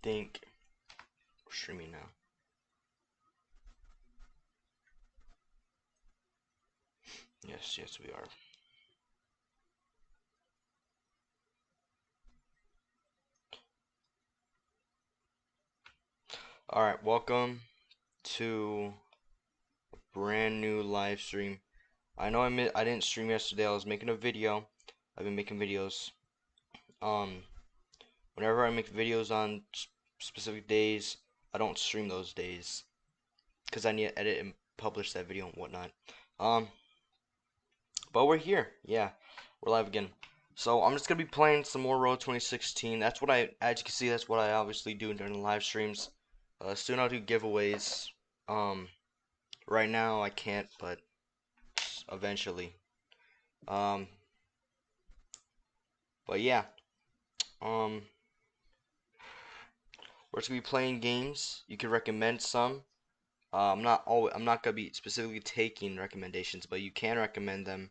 think we're streaming now. Yes, we are. Alright, welcome to a brand new live stream. I know I didn't stream yesterday. I was making a video. I've been making videos. Um, Whenever I make videos on specific days, I don't stream those days because I need to edit and publish that video and whatnot. Um, but we're here. Yeah, we're live again. So I'm just gonna be playing some more RO2016. That's what as you can see, that's what I obviously do during the live streams. Soon I'll do giveaways. Um, right now I can't, but eventually. Um, but yeah. Um, we're just gonna be playing games. You can recommend some. I'm not gonna be specifically taking recommendations, but you can recommend them.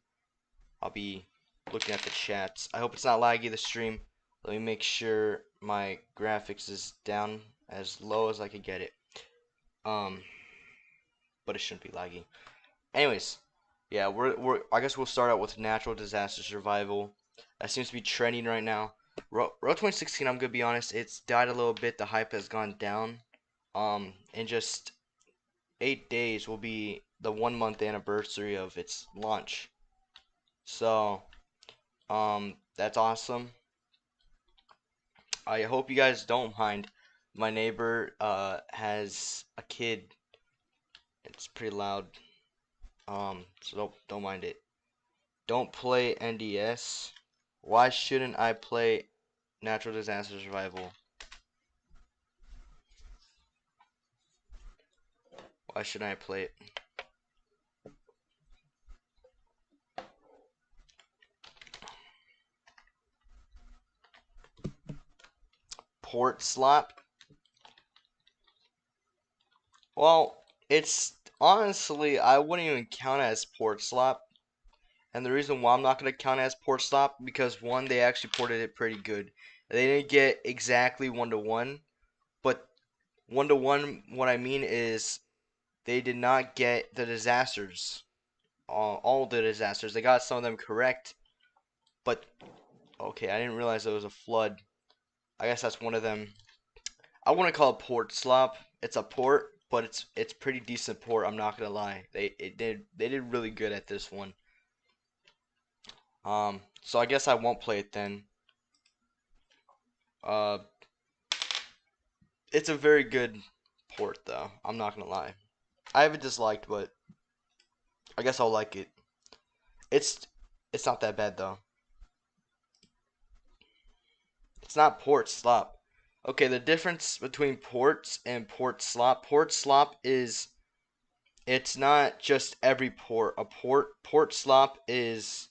I'll be looking at the chats. I hope it's not laggy the stream. Let me make sure my graphics is down as low as I could get it. But it shouldn't be laggy. Anyways, yeah, I guess we'll start out with natural disaster survival. That seems to be trending right now. RO2016, I'm gonna be honest, it's died a little bit. The hype has gone down. In just 8 days will be the 1 month anniversary of its launch. So, that's awesome. I hope you guys don't mind. My neighbor has a kid. It's pretty loud. So don't mind it. Don't play NDS. Why shouldn't I play Natural Disaster Survival? Why shouldn't I play it? Port slop? Well, it's honestly, I wouldn't even count it as port slop. And the reason why I'm not going to count it as port slop, because one, they actually ported it pretty good. They didn't get exactly 1-to-1, but 1-to-1, what I mean is they did not get the disasters. All the disasters. They got some of them correct, but okay, I didn't realize there was a flood. I guess that's one of them. I wouldn't call it port slop. It's a port, but it's pretty decent port. I'm not gonna lie. They did really good at this one. So I guess I won't play it then. Uh, it's a very good port though. I'm not gonna lie. I have it disliked, but I guess I'll like it. It's it's not that bad though. It's not port slop. Okay, the difference between ports and port slop is it's not just every port. A port slop is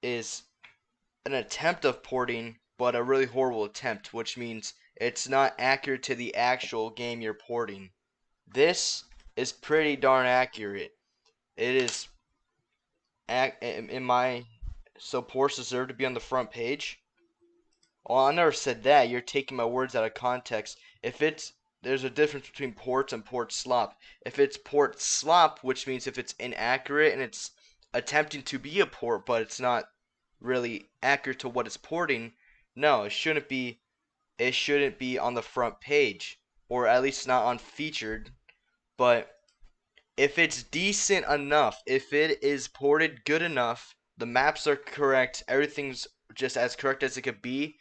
an attempt of porting, but a really horrible attempt, which means it's not accurate to the actual game you're porting. This is pretty darn accurate. It is in my so ports deserve to be on the front page. Well, I never said that. You're taking my words out of context. If it's There's a difference between ports and port slop. If it's port slop, which means if it's inaccurate and it's attempting to be a port, but it's not really accurate to what it's porting, no, it shouldn't be. It shouldn't be on the front page, or at least not on featured. But if it's decent enough, if it is ported good enough, the maps are correct, everything's just as correct as it could be.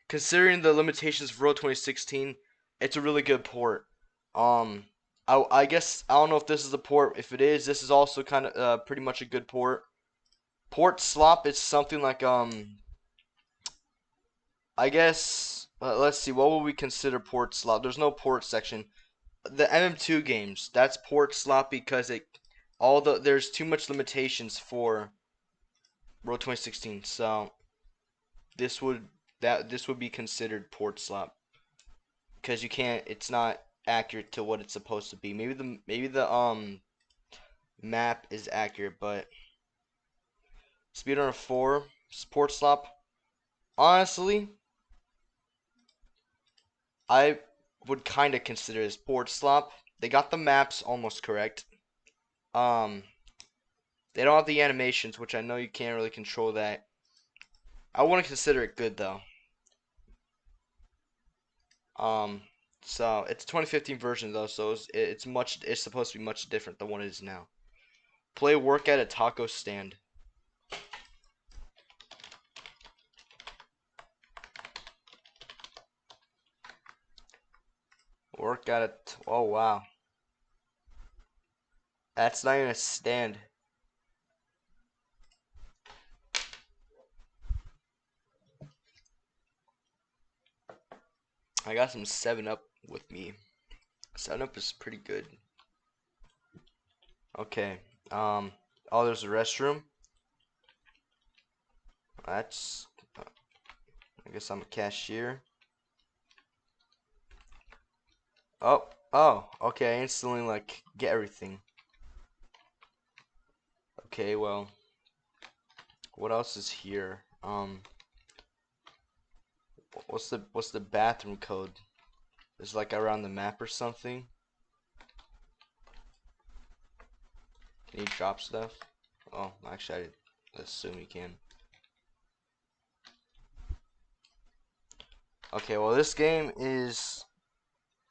Considering the limitations of RO2016, it's a really good port. Um, I guess I don't know if this is a port. If it is, this is also kind of pretty much a good port. Port slop is something like I guess let's see, what would we consider port slop? There's no port section. The MM2 games, that's port slop because there's too much limitations for RO2016. So this would this would be considered port slop because you can't. It's not accurate to what it's supposed to be. Maybe the map is accurate, but speedrunner 4 port slop. Honestly, I would kind of consider this port slop. They got the maps almost correct. Um, they don't have the animations, which I know you can't really control that. I wouldn't consider it good though. Um, so it's a 2015 version though, so it's supposed to be much different than what it is now. Play work at a taco stand. Work at a oh wow. That's not even a stand. I got some 7-Up with me. 7-Up is pretty good. Okay. Oh, there's a restroom. That's. I guess I'm a cashier. Oh. Okay. I instantly like get everything. Okay. Well, what else is here? What's the bathroom code? Is it like around the map or something? Can you drop stuff? Oh, actually, I assume you can. Okay, well this game is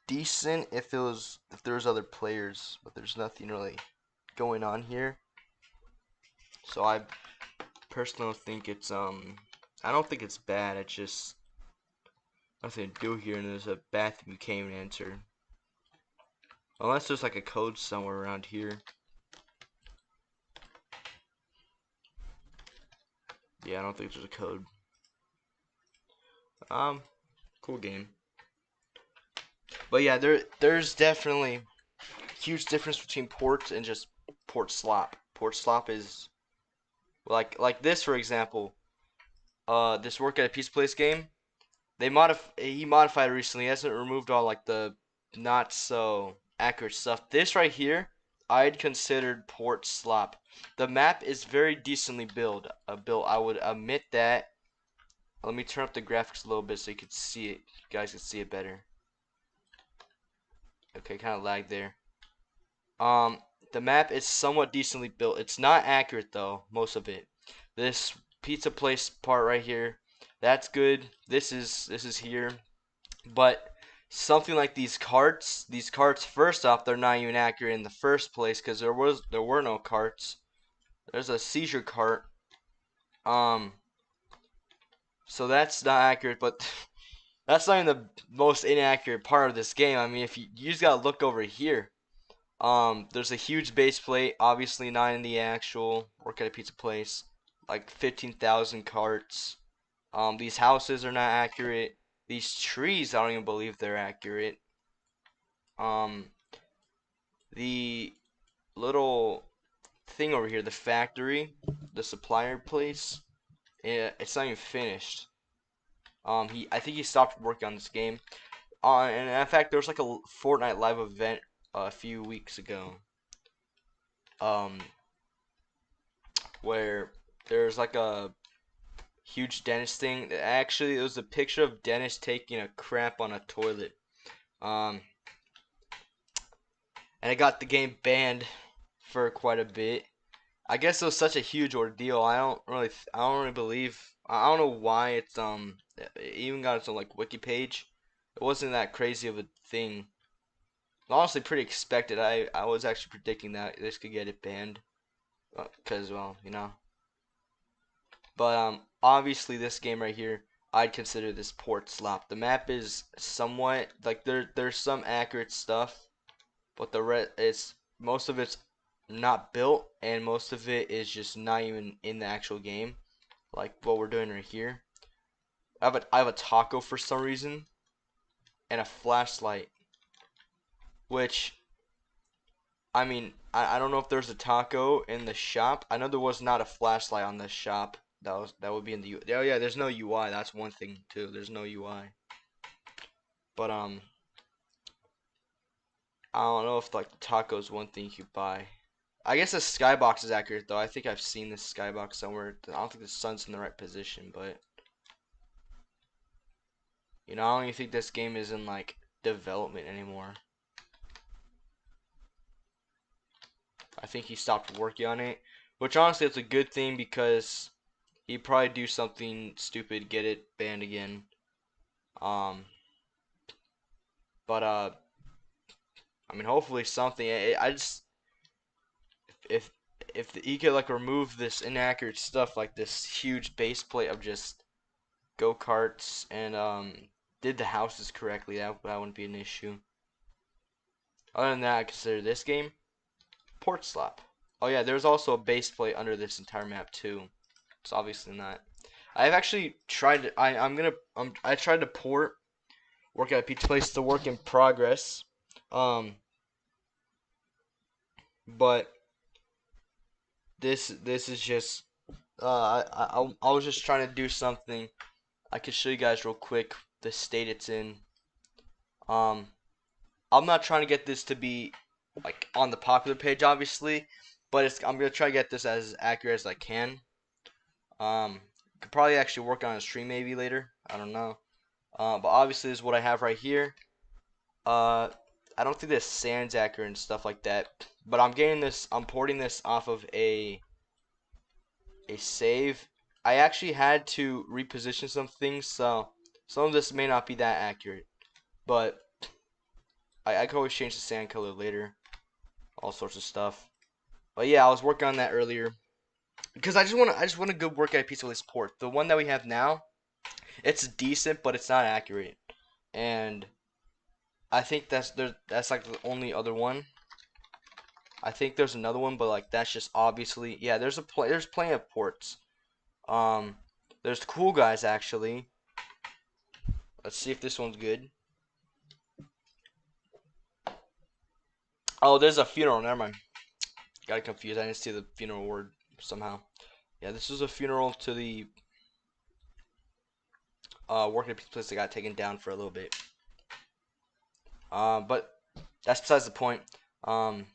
decent if there was other players, but there's nothing really going on here. So I personally think it's I don't think it's bad. It's just nothing to do here, and there's a bathroom you can't even enter. Unless there's like a code somewhere around here. Yeah, I don't think there's a code. Cool game. But yeah, there's definitely huge difference between port and just port slop. Port slop is like this for example. This work at a pizza place game. He modified it recently. He hasn't removed all like the not so accurate stuff. This right here, I'd considered port slop. The map is very decently built. I would admit that. Let me turn up the graphics a little bit so you can see it. You guys can see it better. Okay, kind of lag there. The map is somewhat decently built. It's not accurate though, most of it. This pizza place part right here, that's good. This is here, but something like these carts first off, they're not even accurate in the first place because there were no carts. There's a seizure cart. Um, so that's not accurate, but that's not even the most inaccurate part of this game. I mean, if you just gotta look over here. There's a huge base plate, obviously not in the actual work at a pizza place. Like 15,000 carts. These houses are not accurate. These trees, I don't even believe they're accurate. Um, the little thing over here, the factory, the supplier place, it's not even finished. I think he stopped working on this game. And in fact, there was like a Fortnite live event a few weeks ago. Um, where there's like a huge Dennis thing. Actually, it was a picture of Dennis taking a crap on a toilet. Um, and it got the game banned for quite a bit. I guess it was such a huge ordeal. I don't really believe. I don't know why it even got its own like wiki page. It wasn't that crazy of a thing. Honestly, pretty expected. I was actually predicting that this could get it banned, because well, you know. But obviously this game right here, I'd consider this port slop. The map is somewhat like there's some accurate stuff, but the rest it's most of it's not built, and most of it is just not even in the actual game. Like what we're doing right here. I have a taco for some reason and a flashlight, which I mean I don't know if there's a taco in the shop. I know there was not a flashlight on the shop. That would be in the oh yeah, there's no UI. That's one thing too. There's no UI. But I don't know if like the taco is one thing you could buy. I guess the skybox is accurate though. I think I've seen this skybox somewhere. I don't think the sun's in the right position, but You know, I don't even think this game is in like development anymore. I think he stopped working on it, which honestly it's a good thing because he'd probably do something stupid, get it banned again. Um, but I mean, hopefully something. I just if he could like remove this inaccurate stuff, like this huge base plate of just go karts, and did the houses correctly, that wouldn't be an issue. Other than that, I consider this game port slap. Oh yeah, there's also a base plate under this entire map too. It's obviously not. I've actually tried to. I tried to port work at a pizza place. It's a work in progress. Um, but this is just I was just trying to do something. I could show you guys real quick the state it's in. Um, I'm not trying to get this to be like on the popular page, obviously, but I'm gonna try to get this as accurate as I can. Could probably actually work on a stream maybe later. I don't know. But obviously this is what I have right here. I don't think this sand's accurate and stuff like that. But I'm getting this. I'm porting this off of a save. I actually had to reposition some things, so some of this may not be that accurate. But I can always change the sand color later. All sorts of stuff. But yeah, I was working on that earlier because I just want a good workout piece of this port. The one that we have now, it's decent, but it's not accurate. And I think that's like the only other one. I think there's another one, but like that's just obviously yeah. There's plenty of ports. Um, there's cool guys actually. Let's see if this one's good. Oh, there's a funeral. Never mind. Got confused. I didn't see the funeral word somehow. Yeah, this was a funeral to the working place that got taken down for a little bit. But that's besides the point. Um,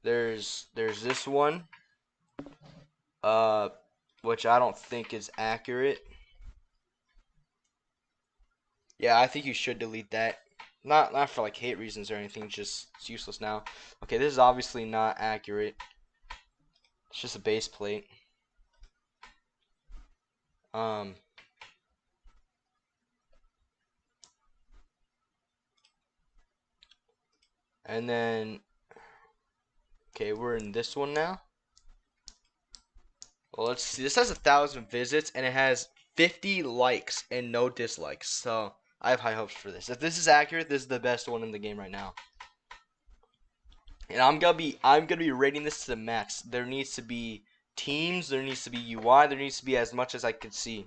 there's this one. Uh, which I don't think is accurate. Yeah, I think you should delete that. Not for like hate reasons or anything, just it's useless now. Okay, this is obviously not accurate. It's just a base plate. Um and then okay, we're in this one now. Well, let's see. This has 1,000 visits and it has 50 likes and no dislikes. So I have high hopes for this. If this is accurate, this is the best one in the game right now. And I'm gonna be rating this to the max. There needs to be teams, there needs to be UI, there needs to be as much as I can see.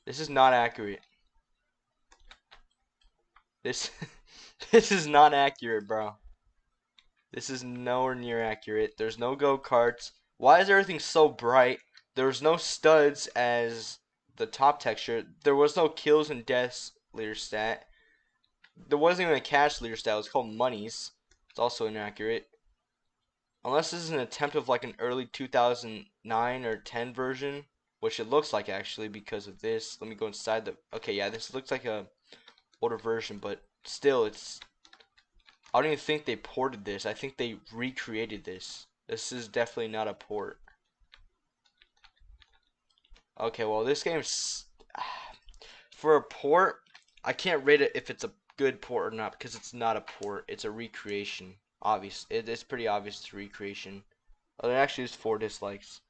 This is not accurate. This this is not accurate, bro. This is nowhere near accurate. There's no go-karts. Why is everything so bright? There's no studs as the top texture. There was no kills and deaths leader stat. There wasn't even a cash leader stat. It was called monies. It's also inaccurate. Unless this is an attempt of like an early 2009 or 10 version, which it looks like actually because of this. Let me go inside the. Okay, yeah, this looks like a older version, but still, it's. I don't even think they ported this. I think they recreated this. This is definitely not a port. Okay, well, this game's for a port. I can't rate it if it's a good port or not because it's not a port. It's a recreation. Obvious. It's pretty obvious it's a recreation. Oh, there actually is 4 dislikes.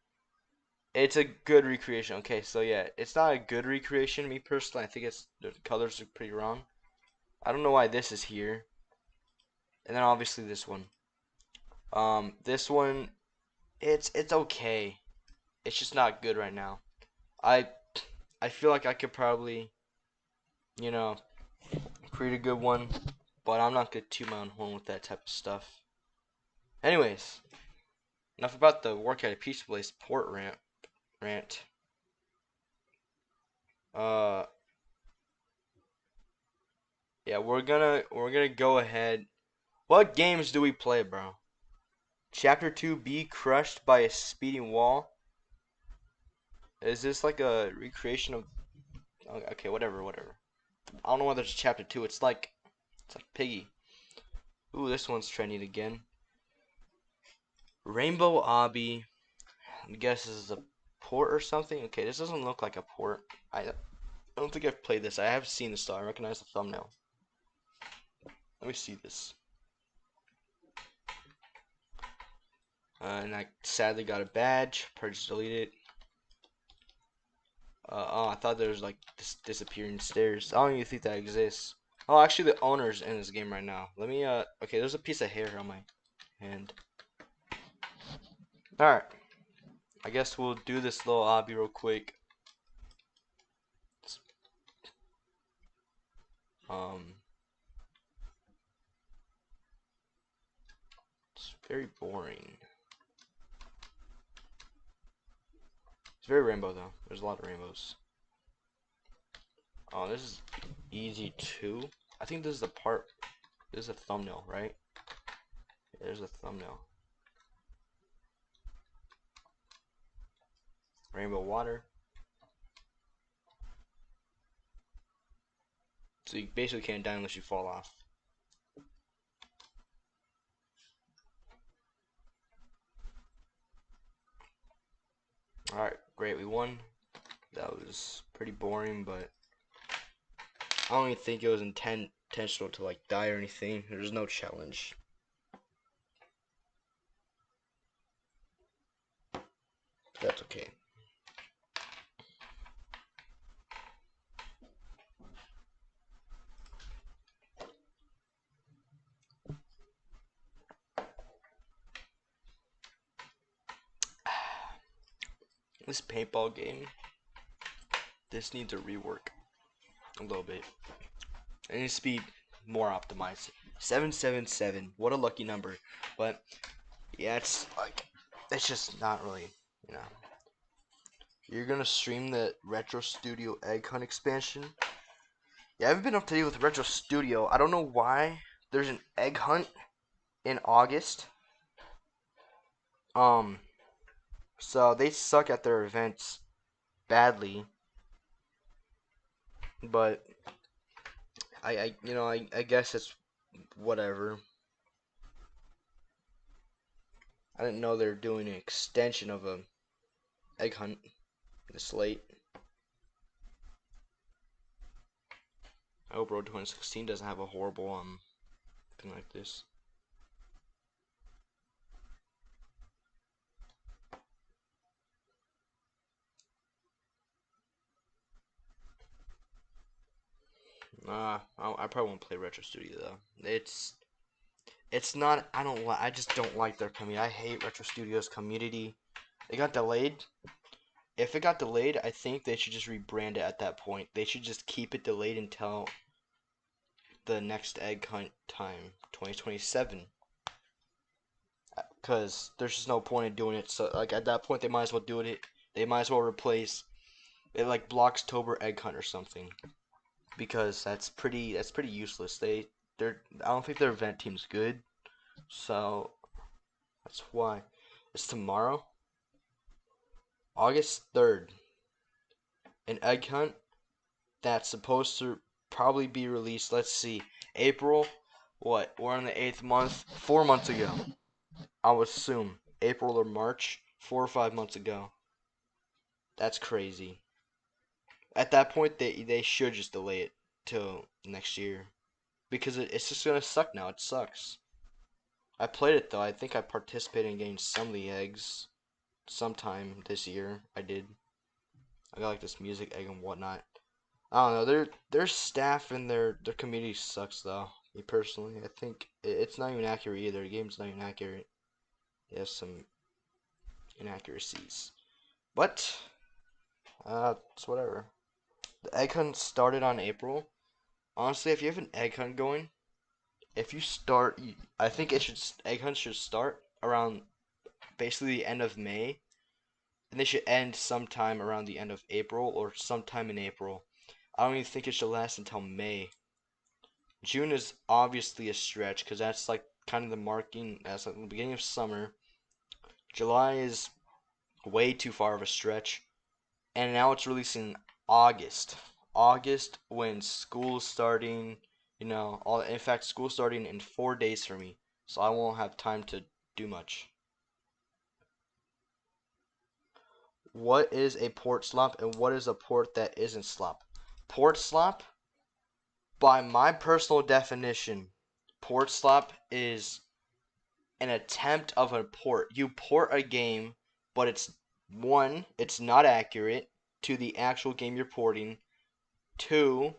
It's a good recreation. Okay, so yeah, it's not a good recreation. Me personally, I think it's the colors are pretty wrong. I don't know why this is here. And then obviously this one. This one, it's okay. It's just not good right now. I I feel like I could probably, you know, create a good one, but I'm not gonna toot my own horn with that type of stuff. Anyways, enough about the work at a pizza place port rant. Uh, yeah, we're gonna go ahead. What games do we play, bro? Chapter 2, Be Crushed by a Speeding Wall. Is this like a recreation of? Okay, whatever, whatever. I don't know whether it's chapter 2. It's like Piggy. Ooh, this one's trending again. Rainbow Obby. I guess this is a port or something. Okay, this doesn't look like a port. I don't think I've played this. I have seen this though. I recognize the thumbnail. Let me see this. And I sadly got a badge. Probably just delete it. Oh, I thought there was like this disappearing stairs. I don't even think that exists. Oh, actually, the owner's in this game right now. Let me, okay, there's a piece of hair on my hand. Alright. I guess we'll do this little obby real quick. Um, it's very boring. It's very rainbow, though. There's a lot of rainbows. Oh, this is easy, too. I think this is the part. This is a thumbnail, right? Yeah, there's a thumbnail. Rainbow water. So you basically can't die unless you fall off. Alright, great, we won. That was pretty boring, but I don't even think it was intentional to like die or anything. There's no challenge. That's okay. This paintball game, this needs a rework a little bit. It needs to be more optimized. 777, what a lucky number. But yeah, it's like it's just not really, you know. You're gonna stream the Retro Studio Egg Hunt expansion. Yeah, I haven't been up to date with Retro Studio. I don't know why there's an egg hunt in August. Um, so they suck at their events badly. But I guess it's whatever. I didn't know they're doing an extension of a egg hunt this late. I hope RO2016 doesn't have a horrible thing like this. I probably won't play Retro Studio though. It's not. I just don't like their community. I hate Retro Studio's community. It got delayed. If it got delayed, I think they should just rebrand it at that point. They should just keep it delayed until the next egg hunt time, 2027. Because there's just no point in doing it. So like at that point, they might as well do it. They might as well replace it like Blocktober egg hunt or something. Because that's pretty useless. I don't think their event team's good. So that's why. It's tomorrow, August 3rd. An egg hunt that's supposed to probably be released. Let's see, April. What? We're in the 8th month. 4 months ago, I would assume April or March. 4 or 5 months ago. That's crazy. At that point, they should just delay it till next year because it's just gonna suck now. It sucks. I played it though. I think I participated in getting some of the eggs sometime this year. I did. I got like this music egg and whatnot. I don't know. Their staff and their community sucks though. Me personally, I think it's not even accurate either. The game's not even accurate. It has some inaccuracies, but it's whatever. The egg hunt started on April. Honestly, if you have an egg hunt going, if you start, I think egg hunt should start around basically the end of May, and they should end sometime around the end of April or sometime in April. I don't even think it should last until May. June is obviously a stretch because that's like kind of the marking. That's like the beginning of summer. July is way too far of a stretch, and now it's releasing August. August when school's starting, all in fact school's starting in 4 days for me. So I won't have time to do much. What is a port slop and what is a port that isn't slop? Port slop, by my personal definition, port slop is an attempt of a port. You port a game, but it's not accurate to the actual game you're porting. Two,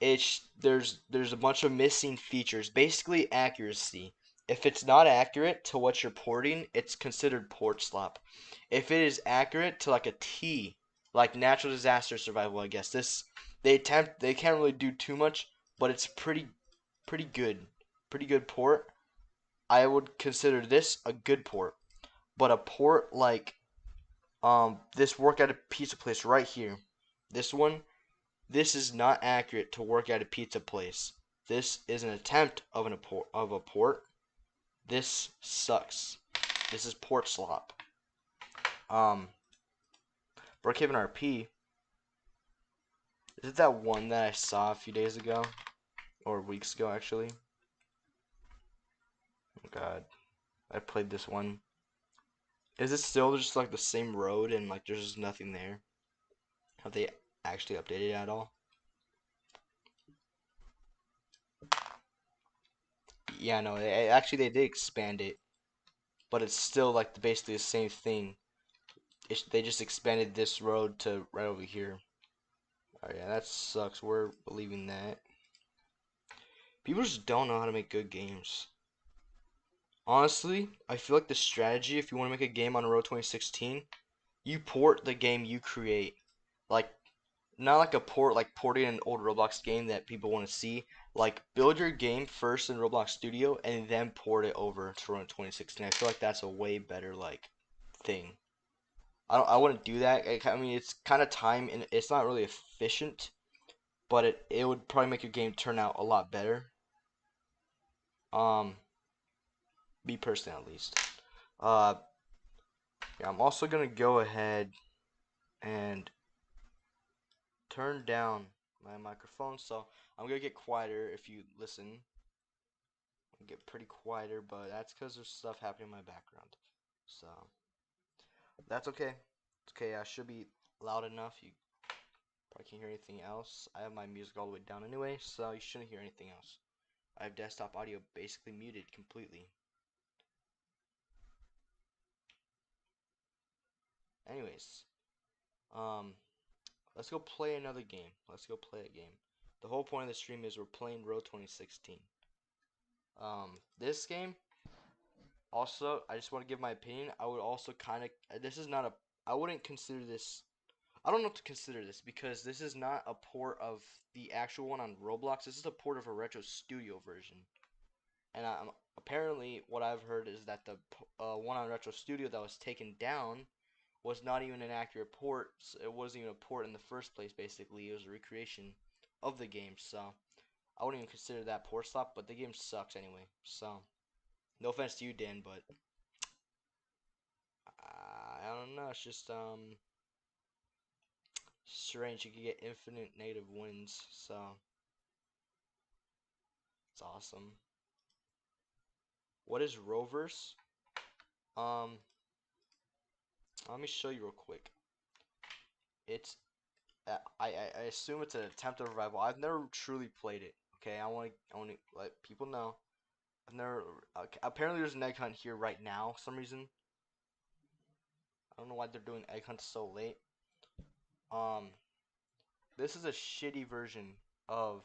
there's a bunch of missing features. Basically accuracy. If it's not accurate to what you're porting, it's considered port slop. If it is accurate to like a T, like natural disaster survival, I guess they can't really do too much, but it's pretty good. Pretty good port. I would consider this a good port. But a port like this work at a pizza place right here. This is not accurate to work at a pizza place. This is an attempt of a port. This sucks. This is port slop. Brookhaven RP. Is it that one that I saw a few days ago? Or weeks ago, actually? Oh god. I played this one. Is it still just like the same road and like there's just nothing there? Have they actually updated it at all? Yeah, no, actually they did expand it, but it's still like basically the same thing. They just expanded this road to right over here. Oh yeah, that sucks. We're believing that. People just don't know how to make good games. Honestly, I feel like the strategy, if you want to make a game on RO2016, you port the game you create. Like, not like a port, like porting an old Roblox game that people want to see. Like, build your game first in Roblox Studio and then port it over to RO2016. I feel like that's a way better, like, thing. I wouldn't do that. I mean, it's kind of time and it's not really efficient, but it would probably make your game turn out a lot better. Um, me personally at least. Uh, yeah, I'm also gonna go ahead and turn down my microphone, so I'm gonna get quieter if you listen. I'll get pretty quieter, but that's because there's stuff happening in my background. So that's okay. It's okay. I should be loud enough. You probably can't hear anything else. I have my music all the way down anyway, so you shouldn't hear anything else. I have desktop audio basically muted completely. Anyways, um, let's go play another game. Let's go play a game. The whole point of the stream is we're playing RO2016. This game, also, I just want to give my opinion. I would also kind of, this is not a, I wouldn't consider this, I don't know what to consider this because this is not a port of the actual one on Roblox. This is a port of a Retro Studio version. And apparently, what I've heard is that the one on Retro Studio that was taken down was not even an accurate port. So it wasn't even a port in the first place, basically. It was a recreation of the game. So I wouldn't even consider that port slop, but the game sucks anyway. So no offense to you, Dan, but I don't know. It's just strange. You could get infinite negative wins. So it's awesome. What is Rovers? Um, let me show you real quick. It's I assume it's an attempt of revival. I've never truly played it. Okay, I want to let people know. I've never. Okay, apparently, there's an egg hunt here right now. For some reason, I don't know why they're doing egg hunts so late. Um, this is a shitty version of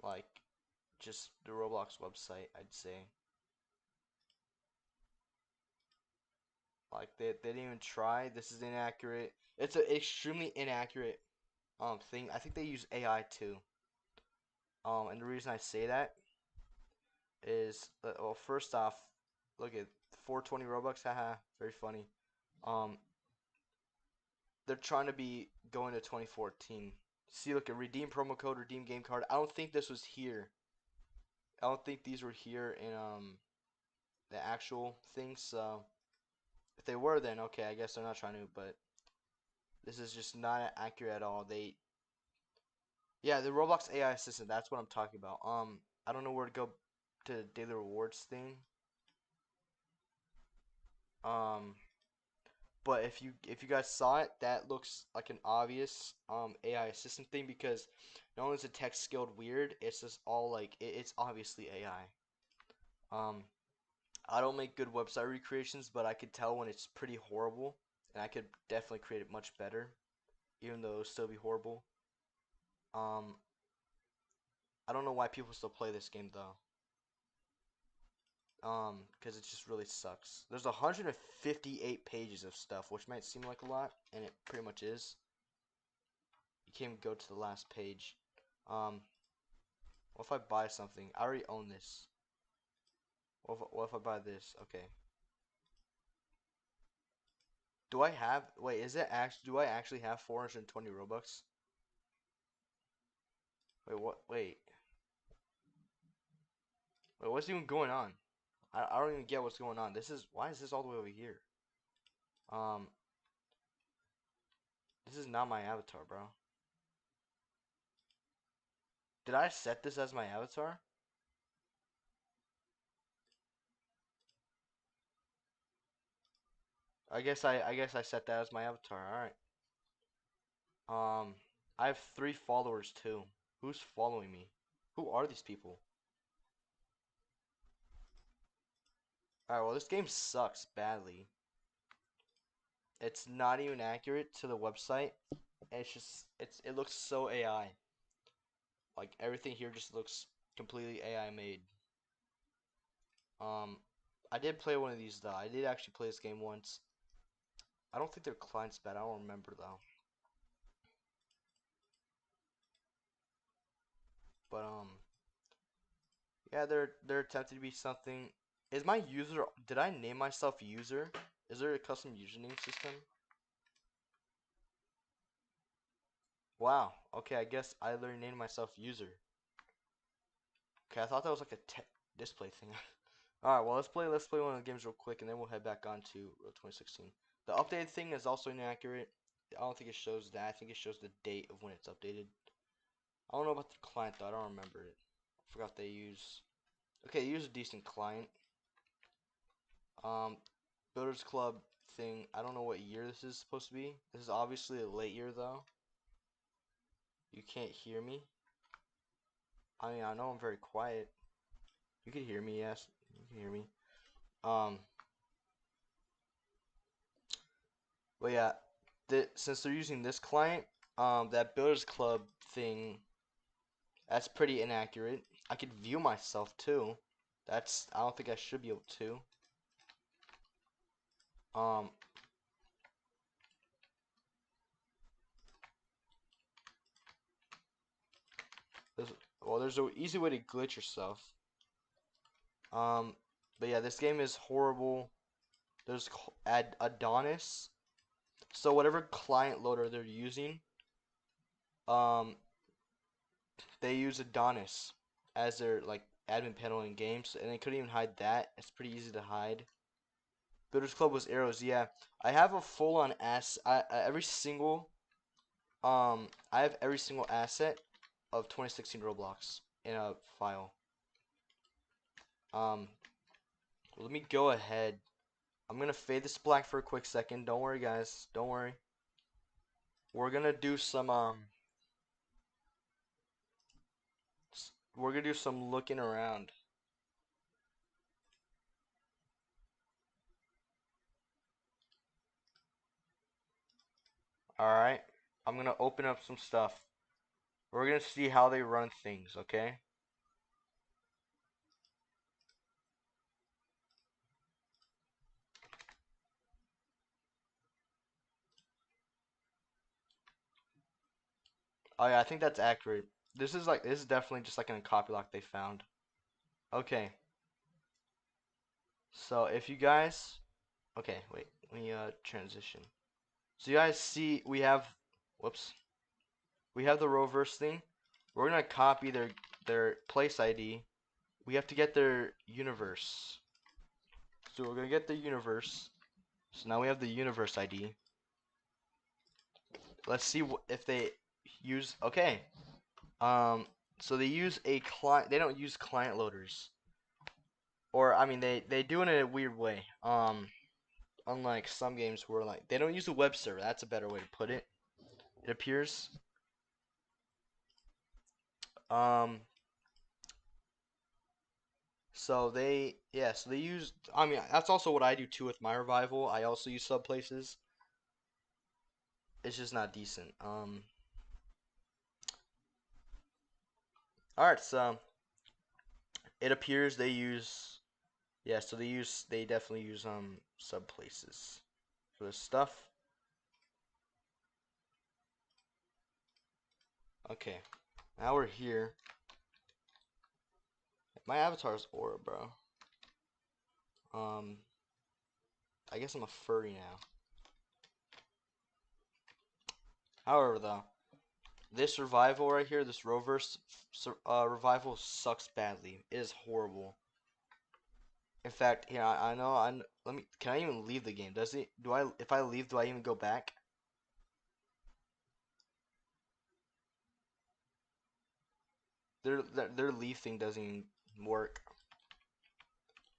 like just the Roblox website. I'd say like they didn't even try. This is inaccurate. It's an extremely inaccurate thing. I think they use AI too. And the reason I say that is well, first off, look at 420 Robux, haha, very funny. Um, they're trying to be going to 2014. See, look at redeem promo code, redeem game card. I don't think this was here. I don't think these were here in the actual thing. So If they were, then okay, I guess they're not trying to. But this is just not accurate at all. Yeah, the Roblox AI assistant. That's what I'm talking about. I don't know where to go to the daily rewards thing. Um, but if you guys saw it, that looks like an obvious AI assistant thing because not only is the text scaled weird, it's just all like it's obviously AI. Um, I don't make good website recreations, but I could tell when it's pretty horrible, and I could definitely create it much better, even though it'll still be horrible. Um, I don't know why people still play this game though. Because it just really sucks. There's 158 pages of stuff, which might seem like a lot, and it pretty much is. You can't even go to the last page. What if I buy something? I already own this. What if I buy this? Okay. Do I have? Wait, is it actually? Do I actually have 420 Robux? Wait, what? Wait, what's even going on? I don't even get what's going on. Why is this all the way over here? Um, this is not my avatar, bro. Did I set this as my avatar? I guess I set that as my avatar. All right. I have 3 followers too. Who's following me? Who are these people? All right. Well, this game sucks badly. It's not even accurate to the website. It looks so AI. Like everything here just looks completely AI made. Um, I did play one of these though. I did actually play this game once. I don't think their client's bad. I don't remember though. But yeah, they're attempting to be something. Is my user? Did I name myself user? Is there a custom username system? Wow. Okay, I guess I literally named myself user. Okay, I thought that was like a display thing. All right, well let's play one of the games real quick, and then we'll head back on to RO2016. The updated thing is also inaccurate. I don't think it shows that. I think it shows the date of when it's updated. I don't know about the client though. I don't remember it. I forgot they use. Okay, they use a decent client. Um, Builders Club thing. I don't know what year this is supposed to be. This is obviously a late year though. You can't hear me. I mean, I know I'm very quiet. You can hear me, yes. You can hear me. Um, but yeah, since they're using this client, that Builders Club thing, that's pretty inaccurate. I could view myself too. I don't think I should be able to. Um, there's, well, there's an easy way to glitch yourself. Um, but yeah, this game is horrible. There's Adonis. So whatever client loader they're using, um, they use Adonis as their like admin panel in games, and they couldn't even hide that. It's pretty easy to hide. Builders Club was arrows. Yeah, I have a full-on every single I have every single asset of 2016 Roblox in a file. Um, let me go ahead. I'm gonna fade this black for a quick second. Don't worry, guys. Don't worry. We're gonna do some we're gonna do some looking around. All right. I'm gonna open up some stuff. We're gonna see how they run things. Okay. Oh yeah, I think that's accurate. This is definitely just like in a copy lock they found. Okay. So if you guys, okay, wait, let me transition. So you guys see whoops, we have the Roverse thing. We're gonna copy their place ID. We have to get their universe. So we're gonna get the universe. So now we have the universe ID. Let's see if they use. Okay. So they use a client. They don't use client loaders, or I mean, they do it in a weird way. Unlike some games where like they don't use a web server. That's a better way to put it. It appears. Um. So so they use. I mean, that's also what I do too with my revival. I also use sub places. It's just not decent. All right. So it appears they use. Yeah. So they definitely use sub places for this stuff. Okay. Now we're here. My avatar's Aura, bro. I guess I'm a furry now. However, though, this revival right here, this Roverse revival sucks badly. It is horrible. In fact, yeah, I know. Let me. Can I even leave the game? Does it? Do I? If I leave, do I even go back? Their leave thing doesn't even work,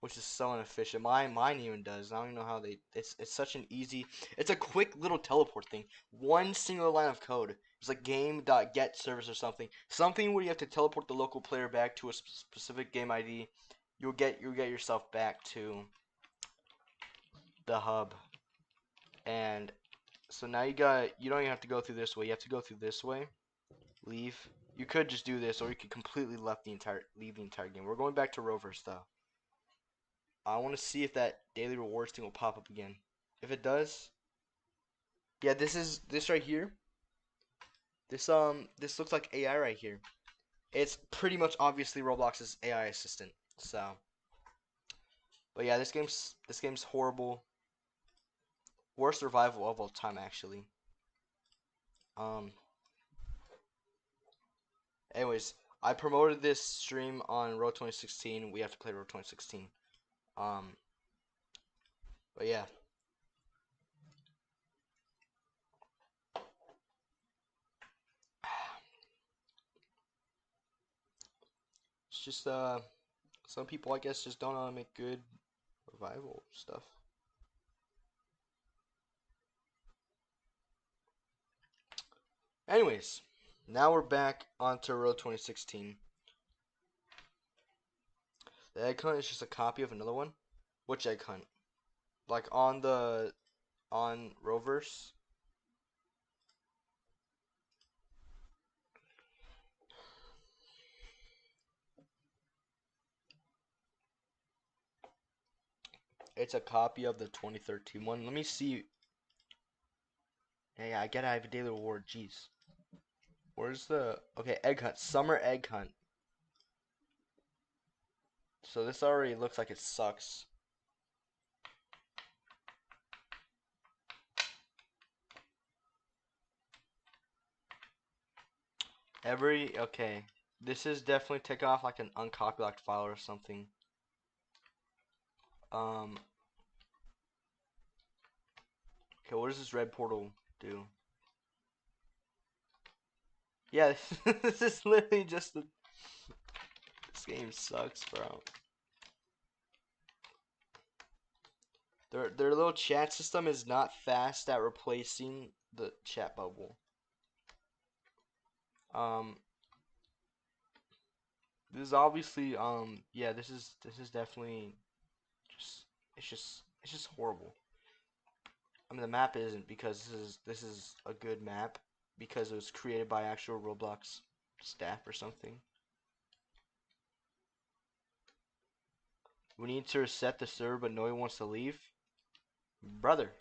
which is so inefficient. Mine even does. I don't even know how they. It's such an easy. It's a quick little teleport thing. One single line of code. It's like game.get service or something. Something where you have to teleport the local player back to a specific game ID. You'll get yourself back to the hub. And so now you don't even have to go through this way. You have to go through this way. Leave. You could just do this, or you could completely leave the entire game. We're going back to Rovers though. I want to see if that daily rewards thing will pop up again. If it does, yeah, this right here. This looks like AI right here. It's pretty much obviously Roblox's AI assistant. So, but yeah, this game's horrible. Worst survival of all time actually. Um. Anyways, I promoted this stream on RO2016. We have to play RO2016. Um. But yeah. It's just some people I guess just don't know how to make good revival stuff. Anyways, now we're back onto RO2016. The egg hunt is just a copy of another one. Which egg hunt? Like on Roverse? It's a copy of the 2013 one. Let me see. Yeah, I get I have a daily reward. Jeez. Where's the okay, egg hunt. Summer egg hunt. So this already looks like it sucks. Okay. This is definitely take off like an uncopyrighted file or something. Um okay, what does this red portal do? Yeah, this is literally just the this game sucks, bro. Their little chat system is not fast at replacing the chat bubble. Um, this is obviously yeah, this is definitely just it's just horrible. I mean the map isn't because this is a good map because it was created by actual Roblox staff or something. We need to reset the server, but no one wants to leave, brother.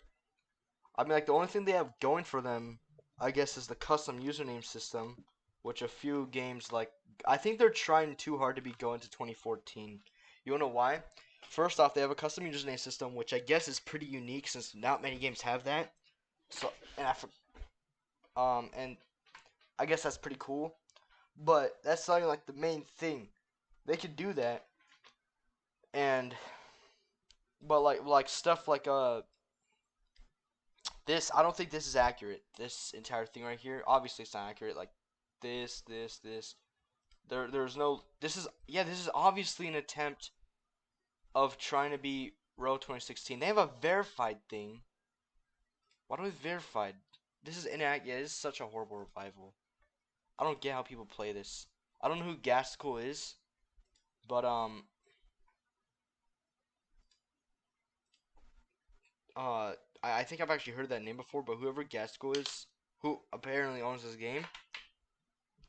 I mean, like, the only thing they have going for them, I guess, is the custom username system, which a few games, like, I think they're trying too hard to be going to 2014. You wanna know why? First off, they have a custom username system, which I guess is pretty unique since not many games have that. So, and I guess that's pretty cool. But that's not even, like, the main thing. They could do that, and, but, like stuff like, This, I don't think this is accurate. This entire thing right here, obviously it's not accurate. Like this. There's no. This is, yeah. This is obviously an attempt of trying to be RO2016. They have a verified thing. Why do we verified? This is inaccurate. Yeah, this is such a horrible revival. I don't get how people play this. I don't know who Gaskell is, but I think I've actually heard that name before. But whoever Gaskell is, who apparently owns this game,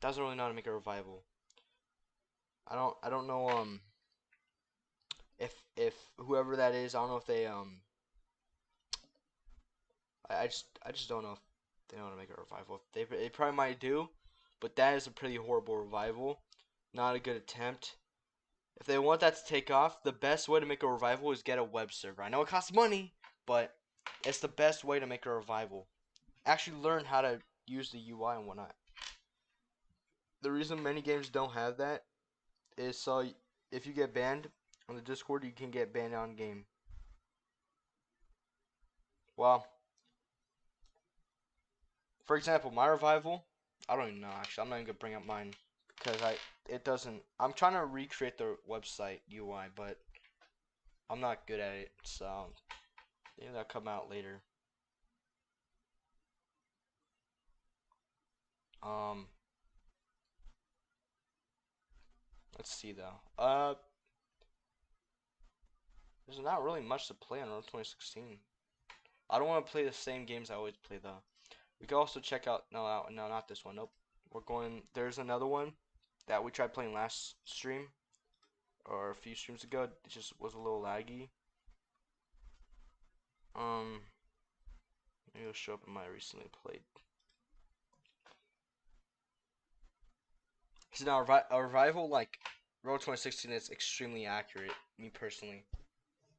doesn't really know how to make a revival. I don't know if whoever that is, I don't know if they I just don't know if they know how to make a revival. They probably might do, but that is a pretty horrible revival. Not a good attempt. If they want that to take off, the best way to make a revival is get a web server. I know it costs money, but it's the best way to make a revival. Actually learn how to use the UI and whatnot. The reason many games don't have that is so if you get banned on the Discord, you can get banned on game. Well, for example, my revival, I don't even know actually. I'm not even gonna bring up mine because it doesn't. I'm trying to recreate the website UI, but I'm not good at it, so maybe that'll come out later. Um, let's see though. There's not really much to play on Road 2016. I don't want to play the same games I always play though. We can also check out no, not this one. Nope. We're going. There's another one that we tried playing last stream or a few streams ago. It just was a little laggy. Maybe it'll show up in my recently played. So now a revival like Road 2016 is extremely accurate. Me personally,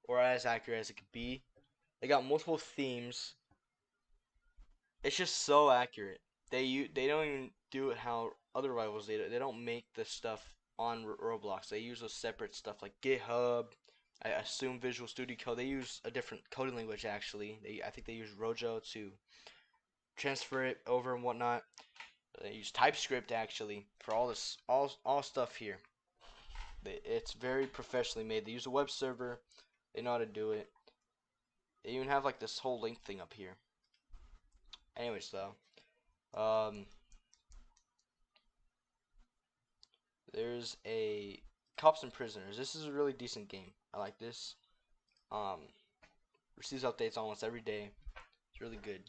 or as accurate as it could be. They got multiple themes. It's just so accurate. They don't even do it how other rivals do. They don't make the stuff on Roblox. They use a separate stuff like GitHub. I assume Visual Studio Code. They use a different coding language actually. I think they use Rojo to transfer it over and whatnot. They use TypeScript actually for all this all stuff here. It's very professionally made. They use a web server. They know how to do it. They even have like this whole link thing up here. Anyways though, there's a Cops and Prisoners. This is a really decent game. I like this. Receives updates almost every day. It's really good.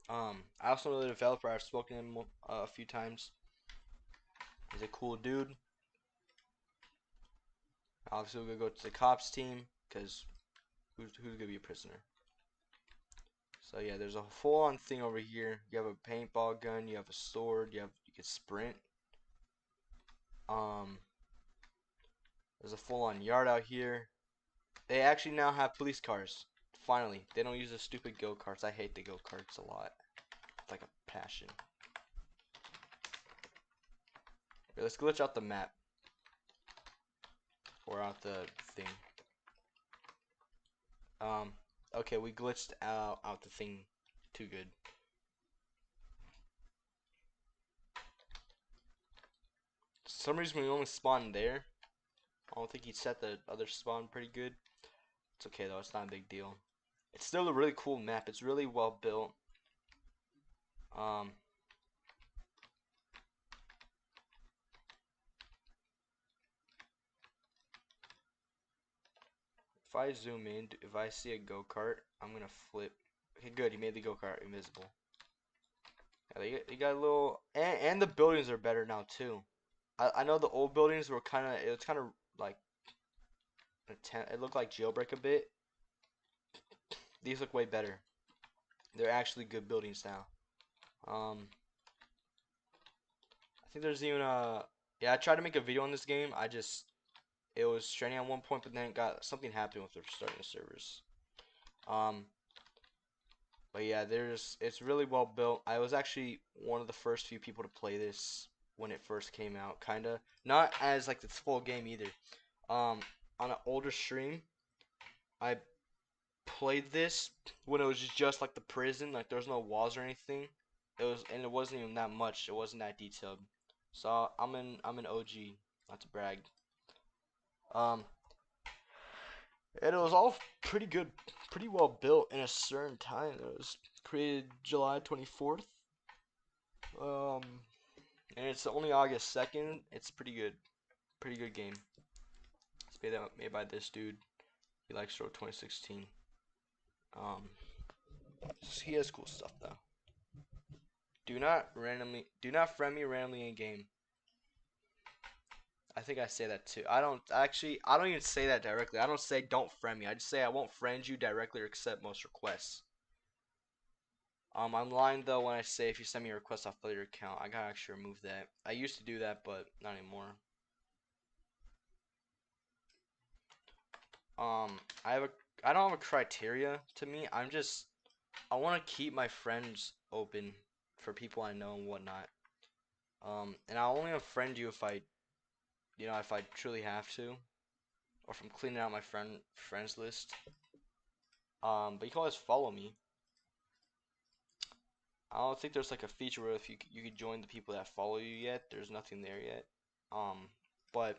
I also know the developer. I've spoken to him a few times. He's a cool dude. Obviously, we're gonna go to the cops team because who's gonna be a prisoner? So yeah, there's a full-on thing over here. You have a paintball gun. You have a sword. You can sprint. There's a full-on yard out here. They actually now have police cars. Finally, they don't use the stupid go-karts. I hate the go-karts a lot. It's like a passion. Okay, let's glitch out the map. Or out the thing. Okay, we glitched out the thing. Too good. For some reason we only spawned there. I don't think he set the other spawn pretty good. It's okay though, it's not a big deal. It's still a really cool map. It's really well built. If I zoom in, if I see a go-kart, I'm gonna flip. Okay, good. He made the go-kart invisible. Yeah, they got a little, and the buildings are better now too. I know the old buildings were it was kind of like, it looked like jailbreak a bit. These look way better. They're actually good buildings now. I think there's even yeah, I tried to make a video on this game. It was trending at one point, but then something happened with restarting the servers. But yeah, it's really well built. I was actually one of the first few people to play this when it first came out, kinda. Not as like the full game either. on an older stream. I played this when it was just like the prison, like there was no walls or anything. It wasn't even that much. It wasn't that detailed. So I'm an OG, not to brag. Um, and it was all pretty good, pretty well built in a certain time. It was created July 24th. Um, and it's only August 2nd. It's pretty good game. It's made by this dude. He likes RO2016. Um, he has cool stuff though. Do not friend me randomly in game. I think I say that too. I don't even say that directly. I don't say don't friend me. I just say I won't friend you directly or accept most requests. I'm lying though when I say if you send me a request, I'll fill your account. I gotta actually remove that. I used to do that, but not anymore. I don't have a criteria to me. I want to keep my friends open for people I know and whatnot. And I'll only unfriend you if if I truly have to, or if I'm cleaning out my friends list. But you can always follow me. I don't think there's like a feature where if you could join the people that follow you yet. There's nothing there yet. But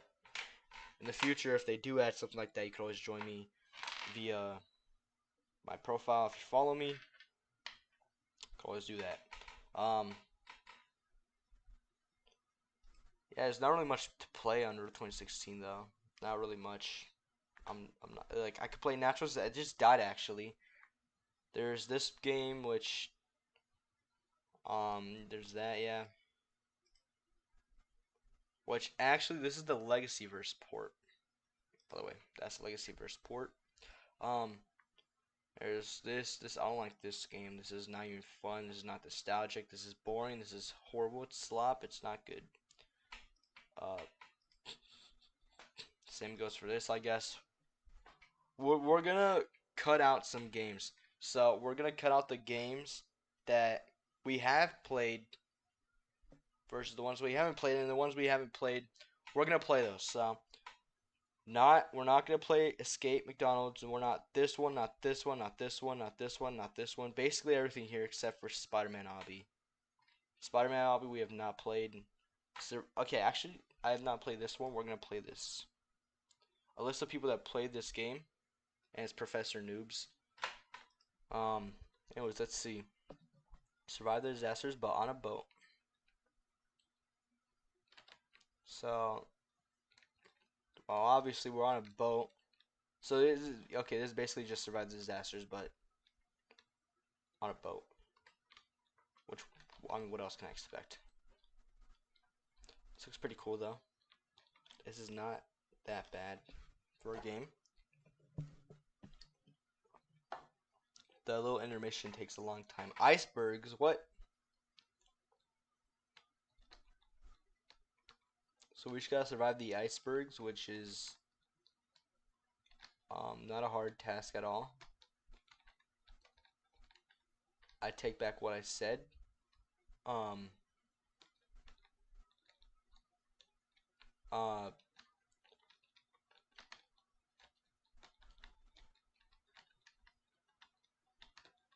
in the future, if they do add something like that, you can always join me via my profile. If you follow me, you can always do that. Yeah, there's not really much to play on RO2016 though. Not really much. I'm not like I could play naturals. It just died actually. There's this game which there's that, yeah. Which actually this is the LegacyBrix port. By the way, that's the LegacyBrix port. Um there's this I don't like this game. This is not even fun. This is not nostalgic. This is boring. This is horrible. It's slop. It's not good. Uh Same goes for this, I guess. We're gonna cut out some games. So we're gonna cut out the games that we have played versus the ones we haven't played, and the ones we haven't played, we're gonna play those. So we're not gonna play Escape McDonald's, and we're not this one, not this one, not this one, not this one, not this one. Basically everything here except for Spider-Man Obby. Spider-Man Obby we have not played. So, okay, actually I have not played this one. We're gonna play this. A list of people that played this game, and it's Professor Noobs. Anyways, let's see. Survive the disasters, but on a boat. So, well, obviously we're on a boat. So this is okay. This is basically just survive the disasters, but on a boat. Which, I mean, what else can I expect? This looks pretty cool though. This is not that bad for a game. The little intermission takes a long time. Icebergs, what? So we just gotta survive the icebergs, which is not a hard task at all. I take back what I said. Um, uh,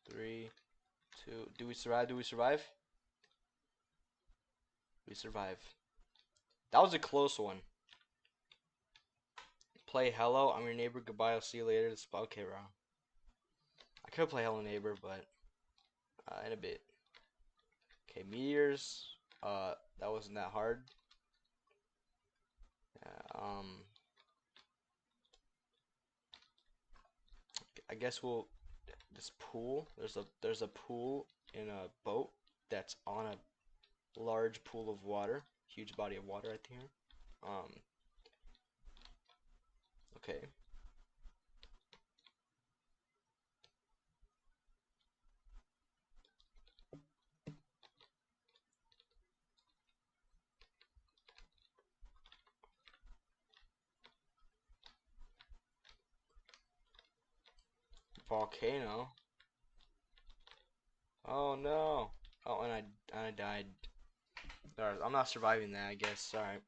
three, two. Do we survive? Do we survive? We survive. That was a close one. Play hello. I'm your neighbor. Goodbye. I'll see you later. Okay, bro. I could play hello neighbor, but in a bit. Okay, meteors. That wasn't that hard. I guess we'll this pool. There's a pool in a boat that's on a large pool of water, huge body of water right here. Okay. Volcano. Oh no. Oh, and I died. Alright, I'm not surviving that, I guess. Alright.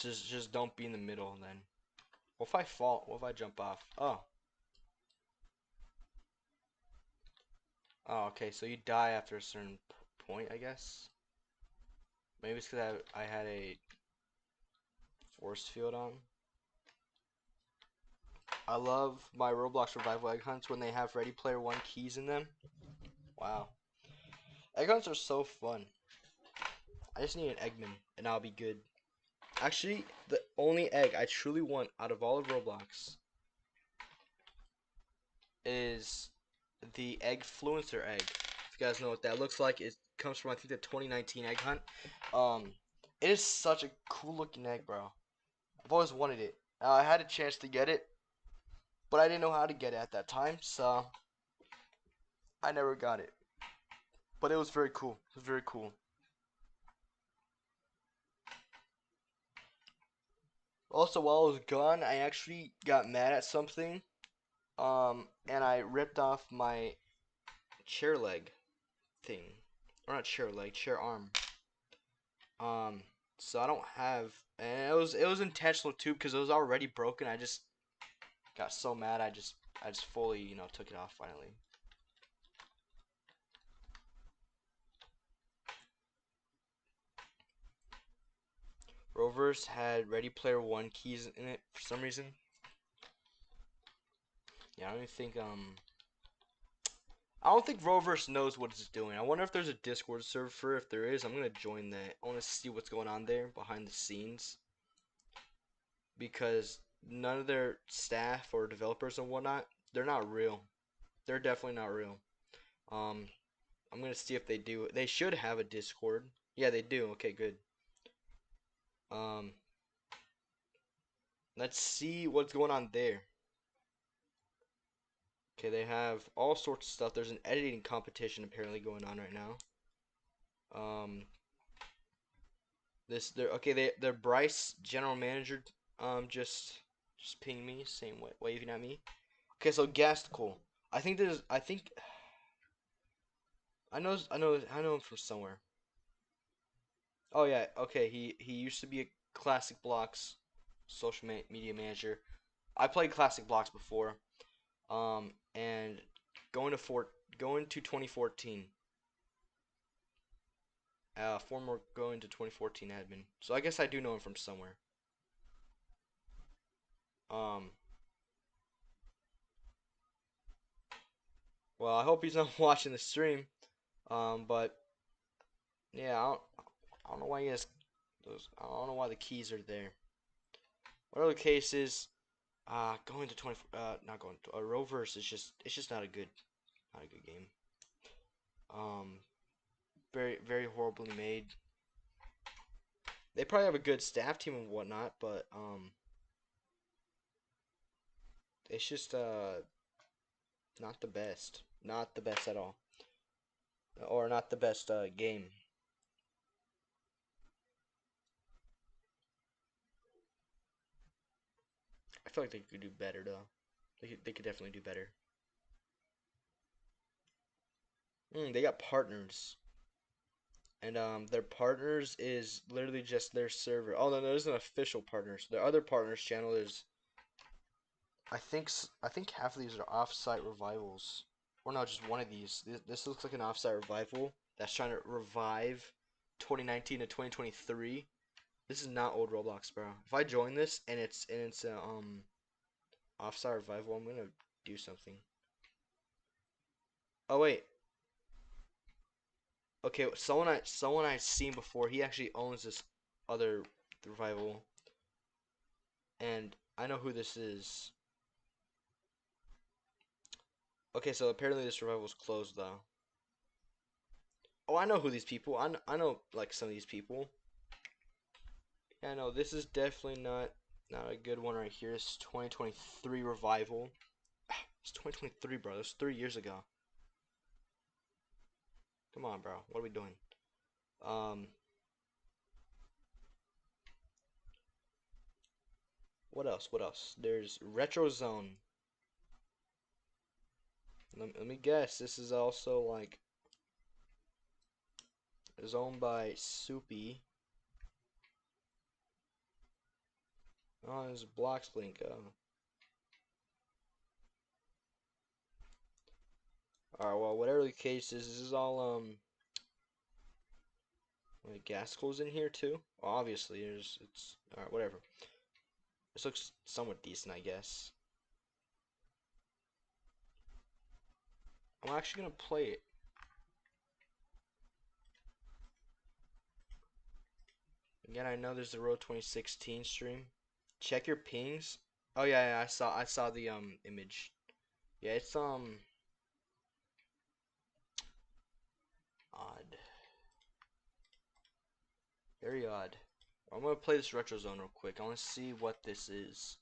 Just don't be in the middle then. What if I fall? What if I jump off? Oh. Oh, okay, so you die after a certain point, I guess. Maybe it's because I had a force field on. I love my Roblox survival egg hunts when they have Ready Player One keys in them. Wow. Egg hunts are so fun. I just need an Eggman, and I'll be good. Actually, the only egg I truly want out of all of Roblox is the Eggfluencer egg. If you guys know what that looks like, it comes from, I think, the 2019 egg hunt. It is such a cool looking egg, bro. I've always wanted it. I had a chance to get it, but I didn't know how to get it at that time, so I never got it. But it was very cool. It was very cool. Also, while I was gone, I actually got mad at something. And I ripped off my chair leg thing. Or not chair leg, chair arm. So I don't have, and it was intentional too because it was already broken. I just got so mad. I just fully took it off finally. Rovers had Ready Player One keys in it for some reason. Yeah, I don't think Rovers knows what it's doing. I wonder if there's a Discord server. If there is, I'm gonna join that. I want to see what's going on there behind the scenes. Because none of their staff or developers and whatnot, they're not real. They're definitely not real. Um, I'm gonna see if they do. They should have a Discord. Yeah, they do. Okay, good. Um, let's see what's going on there. Okay, they have all sorts of stuff. There's an editing competition apparently going on right now. They're okay. Their Bryce general manager just pinged me, same way, waving at me. Okay, so Gasticle. I think I know him from somewhere. Oh yeah, okay. He used to be a Classic Blocks social media manager. I played Classic Blocks before. And going to 2014. Former going to 2014 admin. So I guess I do know him from somewhere. Um, well, I hope he's not watching the stream. But yeah, I don't know why he has those. I don't know why the keys are there. Whatever the case is, going to 20. Not going to Rovers is just not a good game. Um, very horribly made. They probably have a good staff team and whatnot, but it's just not the best. Not the best at all. Or not the best game. I feel like they could do better though. They could definitely do better. They got partners. And their partners is literally just their server. Oh no, there's an official partners. Their other partners channel is I think half of these are offsite revivals. Or no, just one of these. This looks like an offsite revival that's trying to revive 2019 to 2023. This is not old Roblox, bro. If I join this and it's a offsite revival, I'm gonna do something. Oh wait. Okay, someone I've seen before. He actually owns this other revival, and I know who this is. Okay, so apparently this revival is closed though. Oh, I know who these people. I know like some of these people. Yeah, no, this is definitely not a good one right here. It's 2023 revival. It's 2023, bro. That's 3 years ago. Come on, bro. What are we doing? Um, what else? What else? There's Retro Zone. Let me guess. This is also like is owned by Soupy. Oh, there's a blocks link. Alright, well, whatever the case is, this is all, like Gaskell's in here too. Well, obviously, it's, alright, whatever. This looks somewhat decent, I guess. I'm actually gonna play it. Again, I know there's the RO2016 stream. Check your pings. Oh yeah, I saw the image. Yeah, it's odd. Very odd. I'm gonna play this retro zone real quick. I wanna see what this is.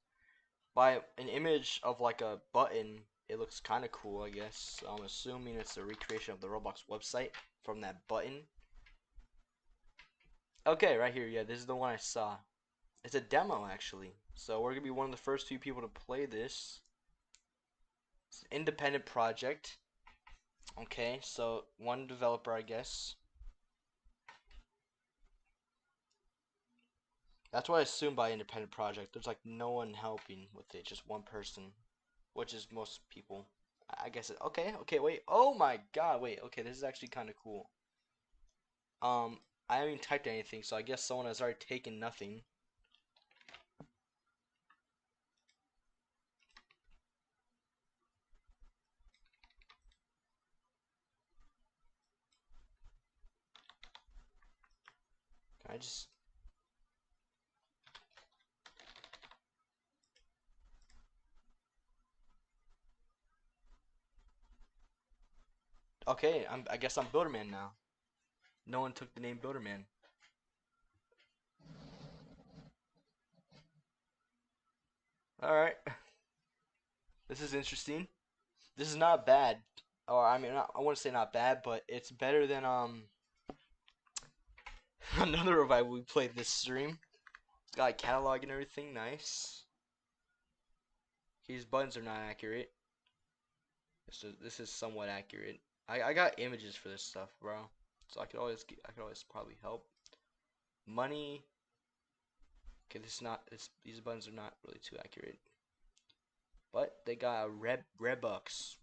By an image of like a button, it looks kinda cool, I guess. So I'm assuming it's a recreation of the Roblox website from that button. Okay, right here, yeah, this is the one I saw. It's a demo actually. So we're gonna be one of the first few people to play this. It's an independent project. Okay, so one developer, I guess. That's what I assume by independent project. There's like no one helping with it, just one person, which is most people. I guess it. Okay, okay, wait. Oh my God, wait. Okay, this is actually kind of cool. I haven't even typed anything, so I guess someone has already taken nothing. Can I just? Okay, I guess I'm Builderman now. No one took the name Builderman. All right, this is interesting. This is not bad, or I mean, I wouldn't say not bad, but it's better than another revival we played this stream. It's got a catalog and everything, nice. These buttons are not accurate. This is somewhat accurate. I got images for this stuff, bro. So I could always probably help. Money. Okay, this is not these buttons are not really too accurate. But they got a Redbucks,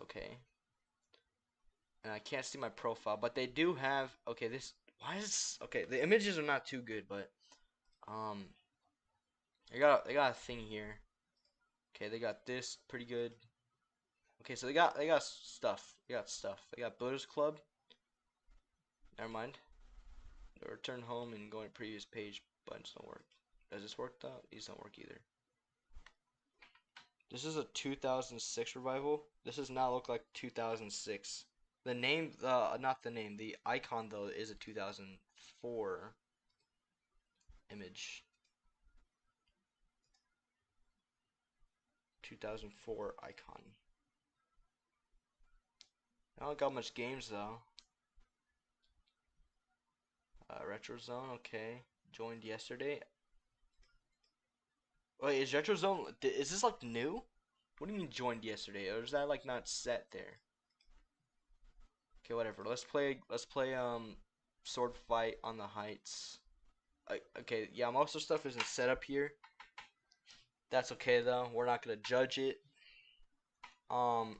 okay. And I can't see my profile, but they do have okay, this why is okay, the images are not too good, but um they got a thing here. Okay, they got this pretty good. Okay, so they got stuff. They got stuff. They got Builders Club. Never mind. The return home and going to previous page buttons don't work. Does this work though? These don't work either. This is a 2006 revival. This does not look like 2006. The name, not the name. The icon though is a 2004 image. 2004 icon. I don't got much games though. Retro Zone, okay. Joined yesterday. Wait, is Retro Zone? Is this like new? What do you mean joined yesterday? Or is that like not set there? Okay, whatever. Let's play Sword Fight on the Heights. Okay, yeah, most of the stuff isn't set up here. That's okay though. We're not gonna judge it. Um,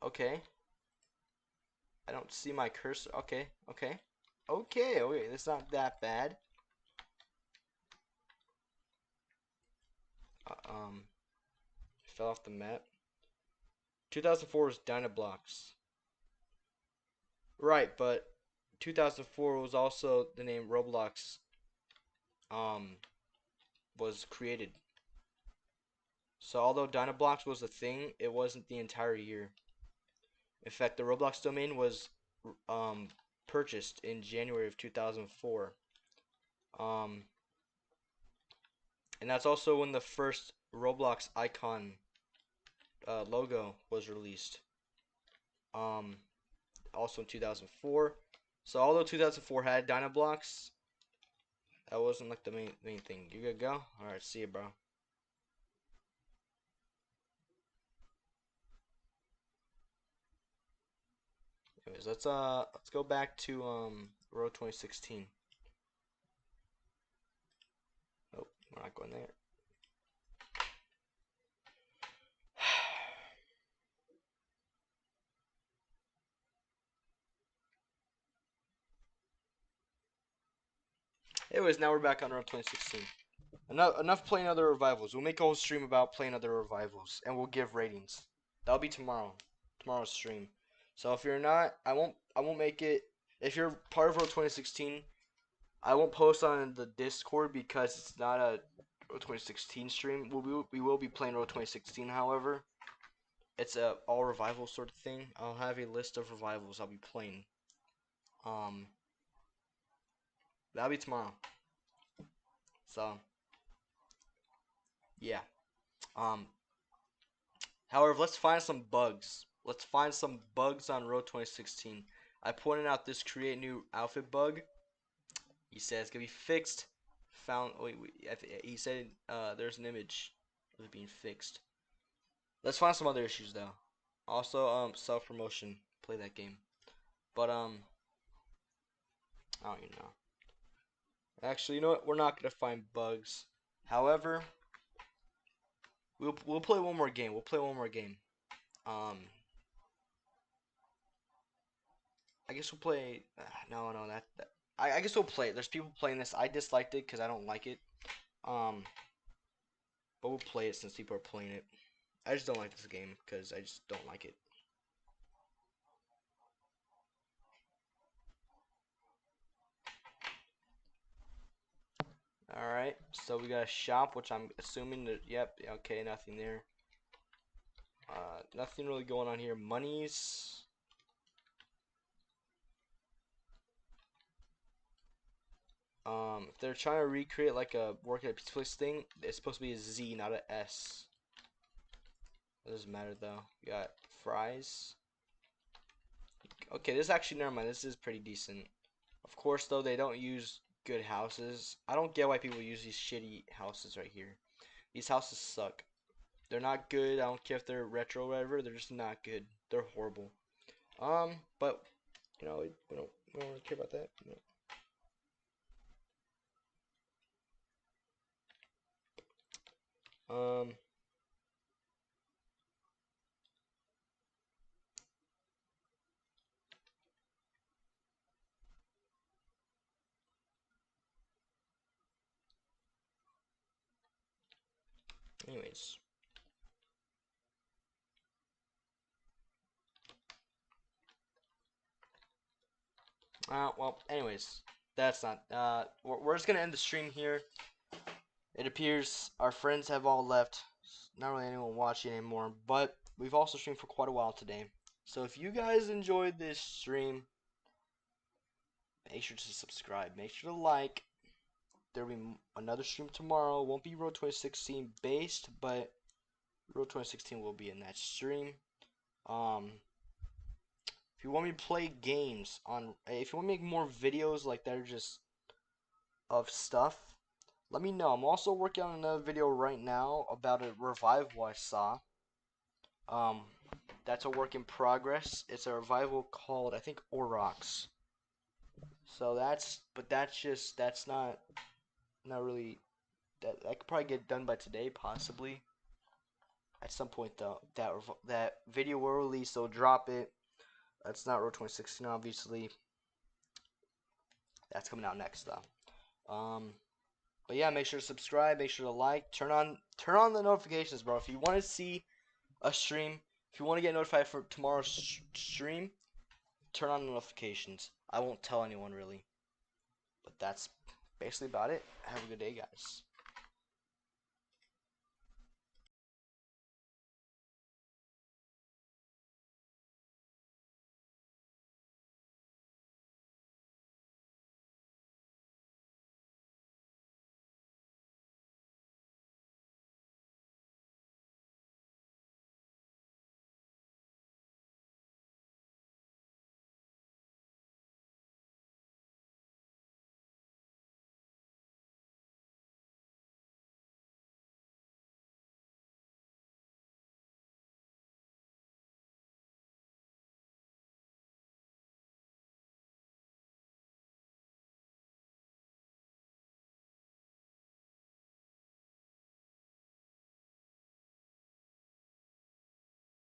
okay. I don't see my cursor. Okay, okay. Okay, okay, it's not that bad. Um, fell off the map. 2004 was Dynablocks. Right, but 2004 was also the name Roblox um was created. So although Dynablocks was a thing, it wasn't the entire year. In fact, the Roblox domain was um purchased in January of 2004. Um and that's also when the first Roblox icon logo was released. Um also in 2004. So although 2004 had Dynablocks, that wasn't like the main thing. You good go? All right, see you, bro. Anyways, let's go back to RO2016. Oh, in there. Anyways, now we're back on RO2016. Enough playing other revivals. We'll make a whole stream about playing other revivals, and we'll give ratings. That'll be tomorrow's stream. So if you're not, I won't make it. If you're part of RO2016, I won't post on the Discord because it's not a RO2016 stream. We will be playing RO2016, however. It's a all revival sort of thing. I'll have a list of revivals I'll be playing. That'll be tomorrow. So yeah. However, let's find some bugs. Let's find some bugs on RO2016. I pointed out this create new outfit bug. He said it's gonna be fixed. Found. Wait. He said there's an image of it being fixed. Let's find some other issues though. Also, self promotion. Play that game. But I don't even know. Actually, you know what? We're not gonna find bugs. However, we'll play one more game. We'll play one more game. I guess we'll play. No, I guess we'll play it. There's people playing this. I disliked it because I don't like it. But we'll play it since people are playing it. I just don't like this game because I just don't like it. Alright, so we got a shop, which I'm assuming that, yep, okay, nothing there. Nothing really going on here. Monies. If they're trying to recreate like a work at a pizza place thing, it's supposed to be a Z, not a S. It doesn't matter though. We got fries. Okay, this actually, never mind. This is pretty decent. Of course, though, they don't use good houses. I don't get why people use these shitty houses right here. These houses suck. They're not good. I don't care if they're retro or whatever. They're just not good. They're horrible. But you know, we don't really care about that. No. Anyways. Well, anyways, that's not. We're just gonna end the stream here. It appears our friends have all left. Not really anyone watching anymore, but we've also streamed for quite a while today. So if you guys enjoyed this stream, make sure to subscribe. Make sure to like. There'll be another stream tomorrow. Won't be RO2016 based, but RO2016 will be in that stream. If you want me to play games on, if you want to make more videos like that are just of stuff, let me know. I'm also working on another video right now about a revival I saw. That's a work in progress. It's a revival called, I think, Orox. So that's not really, that could probably get done by today, possibly. At some point though, that video will release, so drop it. That's not RO2016, obviously. That's coming out next though. But yeah, make sure to subscribe, make sure to like, turn on the notifications, bro. If you want to see a stream, if you want to get notified for tomorrow's stream, turn on the notifications. I won't tell anyone really. But that's basically about it. Have a good day, guys.